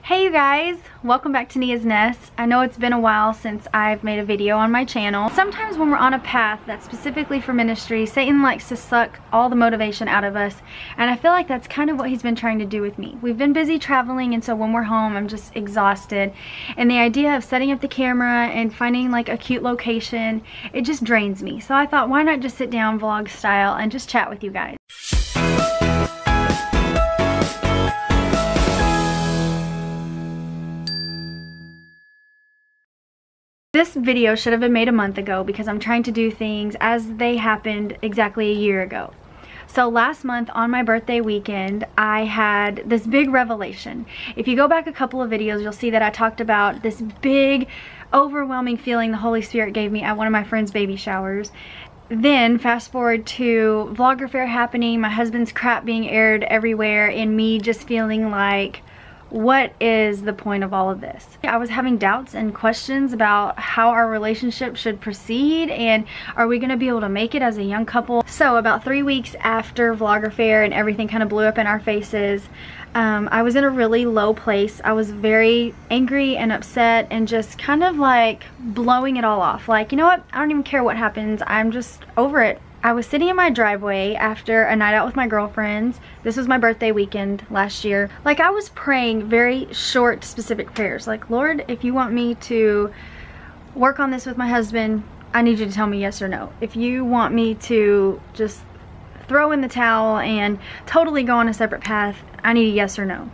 Hey you guys, welcome back to Nia's Nest. I know it's been a while since I've made a video on my channel. Sometimes when we're on a path that's specifically for ministry, Satan likes to suck all the motivation out of us, and I feel like that's kind of what he's been trying to do with me. We've been busy traveling, and so when we're home I'm just exhausted, and the idea of setting up the camera and finding like a cute location, it just drains me. So I thought, why not just sit down vlog style and just chat with you guys. This video should have been made a month ago because I'm trying to do things as they happened exactly a year ago. So last month on my birthday weekend, I had this big revelation. If you go back a couple of videos, you'll see that I talked about this big, overwhelming feeling the Holy Spirit gave me at one of my friend's baby showers. Then fast forward to vlogger fair happening, my husband's crap being aired everywhere, and me just feeling like, what is the point of all of this? I was having doubts and questions about how our relationship should proceed, and are we gonna be able to make it as a young couple? So about 3 weeks after vlogger fair and everything kind of blew up in our faces, I was in a really low place. I was very angry and upset and just kind of like blowing it all off. Like, you know what? I don't even care what happens. I'm just over it. I was sitting in my driveway after a night out with my girlfriends. This was my birthday weekend last year. Like, I was praying very short, specific prayers. Like, Lord, if you want me to work on this with my husband, I need you to tell me yes or no. If you want me to just throw in the towel and totally go on a separate path, I need a yes or no.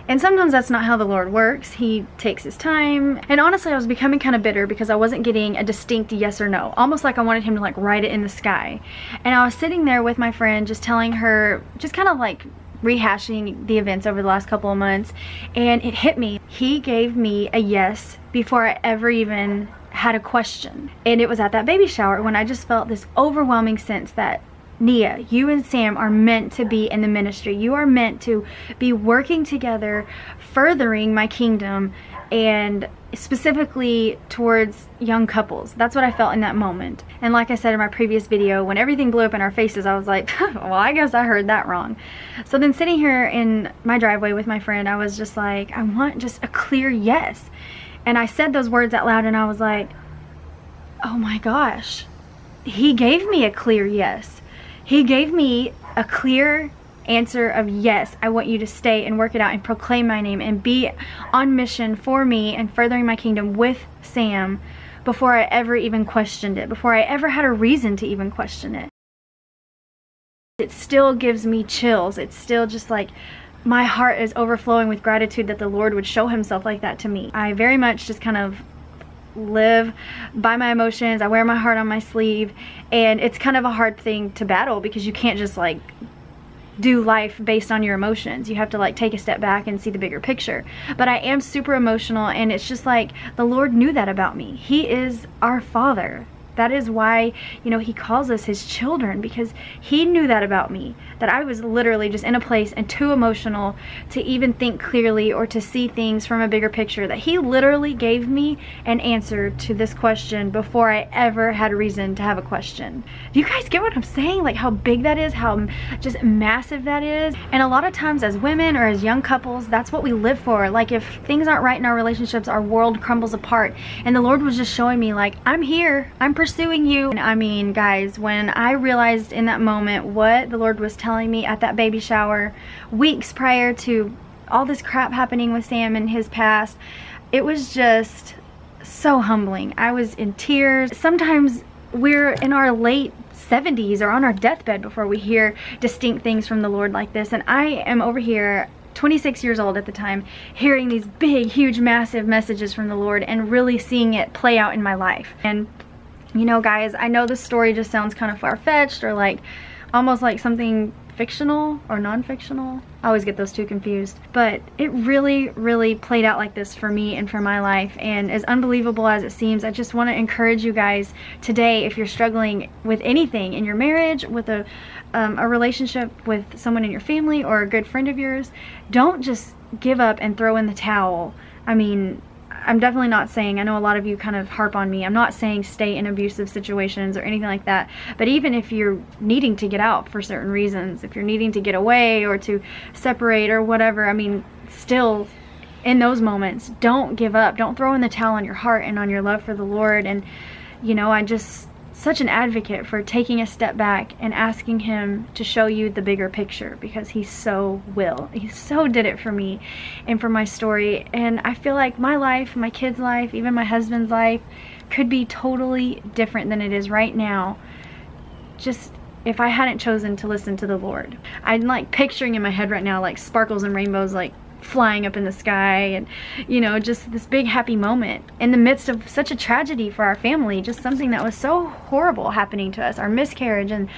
And sometimes that's not how the Lord works. He takes his time. And honestly, I was becoming kind of bitter because I wasn't getting a distinct yes or no. Almost like I wanted him to like write it in the sky. And I was sitting there with my friend just telling her, just kind of like rehashing the events over the last couple of months. And it hit me. He gave me a yes before I ever even had a question. And it was at that baby shower when I just felt this overwhelming sense that, Nia, you and Sam are meant to be in the ministry. You are meant to be working together, furthering my kingdom, and specifically towards young couples. That's what I felt in that moment. And like I said in my previous video, when everything blew up in our faces, I was like, well, I guess I heard that wrong. So then sitting here in my driveway with my friend, I was just like, I want just a clear yes. And I said those words out loud, and I was like, oh my gosh, he gave me a clear yes. He gave me a clear answer of yes, I want you to stay and work it out and proclaim my name and be on mission for me and furthering my kingdom with Sam before I ever even questioned it, before I ever had a reason to even question it. It still gives me chills. It's still just like, my heart is overflowing with gratitude that the Lord would show himself like that to me. I very much just kind of live by my emotions. I wear my heart on my sleeve, and it's kind of a hard thing to battle because you can't just like do life based on your emotions. You have to like take a step back and see the bigger picture. But I am super emotional, and it's just like the Lord knew that about me. He is our Father. That is why, you know, he calls us his children, because he knew that about me, that I was literally just in a place and too emotional to even think clearly or to see things from a bigger picture, that he literally gave me an answer to this question before I ever had a reason to have a question. Do you guys get what I'm saying? Like how big that is, how just massive that is? And a lot of times as women or as young couples, that's what we live for. Like if things aren't right in our relationships, our world crumbles apart. And the Lord was just showing me like, I'm here, I'm pursuing you. And I mean, guys, when I realized in that moment what the Lord was telling me at that baby shower weeks prior to all this crap happening with Sam and his past, it was just so humbling. I was in tears. Sometimes we're in our late 70s or on our deathbed before we hear distinct things from the Lord like this, and I am over here 26 years old at the time, hearing these big, huge, massive messages from the Lord and really seeing it play out in my life. And you know, guys, I know this story just sounds kind of far-fetched or like almost like something fictional or non-fictional. I always get those two confused. But it really, really played out like this for me and for my life. And as unbelievable as it seems, I just want to encourage you guys today, if you're struggling with anything in your marriage, with a relationship with someone in your family or a good friend of yours, don't just give up and throw in the towel. I mean, I'm definitely not saying, I know a lot of you kind of harp on me, I'm not saying stay in abusive situations or anything like that, but even if you're needing to get out for certain reasons, if you're needing to get away or to separate or whatever, I mean, still in those moments, don't give up. Don't throw in the towel on your heart and on your love for the Lord. And you know, I'm just such an advocate for taking a step back and asking him to show you the bigger picture, because he so will. He so did it for me and for my story. And I feel like my life, my kids' life, even my husband's life could be totally different than it is right now, just if I hadn't chosen to listen to the Lord. I'm like picturing in my head right now like sparkles and rainbows like flying up in the sky, and you know, just this big happy moment in the midst of such a tragedy for our family, just something that was so horrible happening to us, our miscarriage and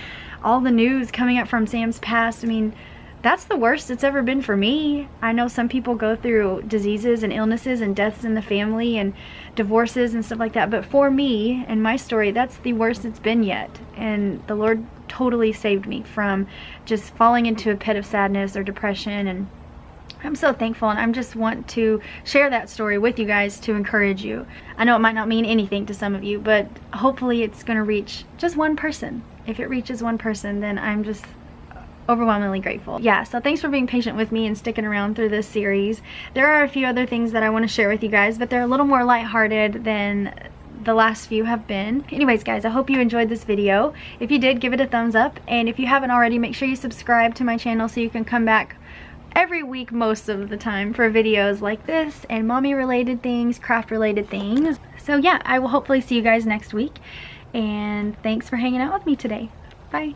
all the news coming up from Sam's past. I mean, that's the worst it's ever been for me. I know some people go through diseases and illnesses and deaths in the family and divorces and stuff like that, but for me and my story, that's the worst it's been yet. And the Lord totally saved me from just falling into a pit of sadness or depression, and I'm so thankful, and I just want to share that story with you guys to encourage you. I know it might not mean anything to some of you, but hopefully it's going to reach just one person. If it reaches one person, then I'm just overwhelmingly grateful. Yeah, so thanks for being patient with me and sticking around through this series. There are a few other things that I want to share with you guys, but they're a little more lighthearted than the last few have been. Anyways guys, I hope you enjoyed this video. If you did, give it a thumbs up, and if you haven't already, make sure you subscribe to my channel so you can come back every week most of the time for videos like this and mommy related things, craft related things. So yeah, I will hopefully see you guys next week, and thanks for hanging out with me today. Bye.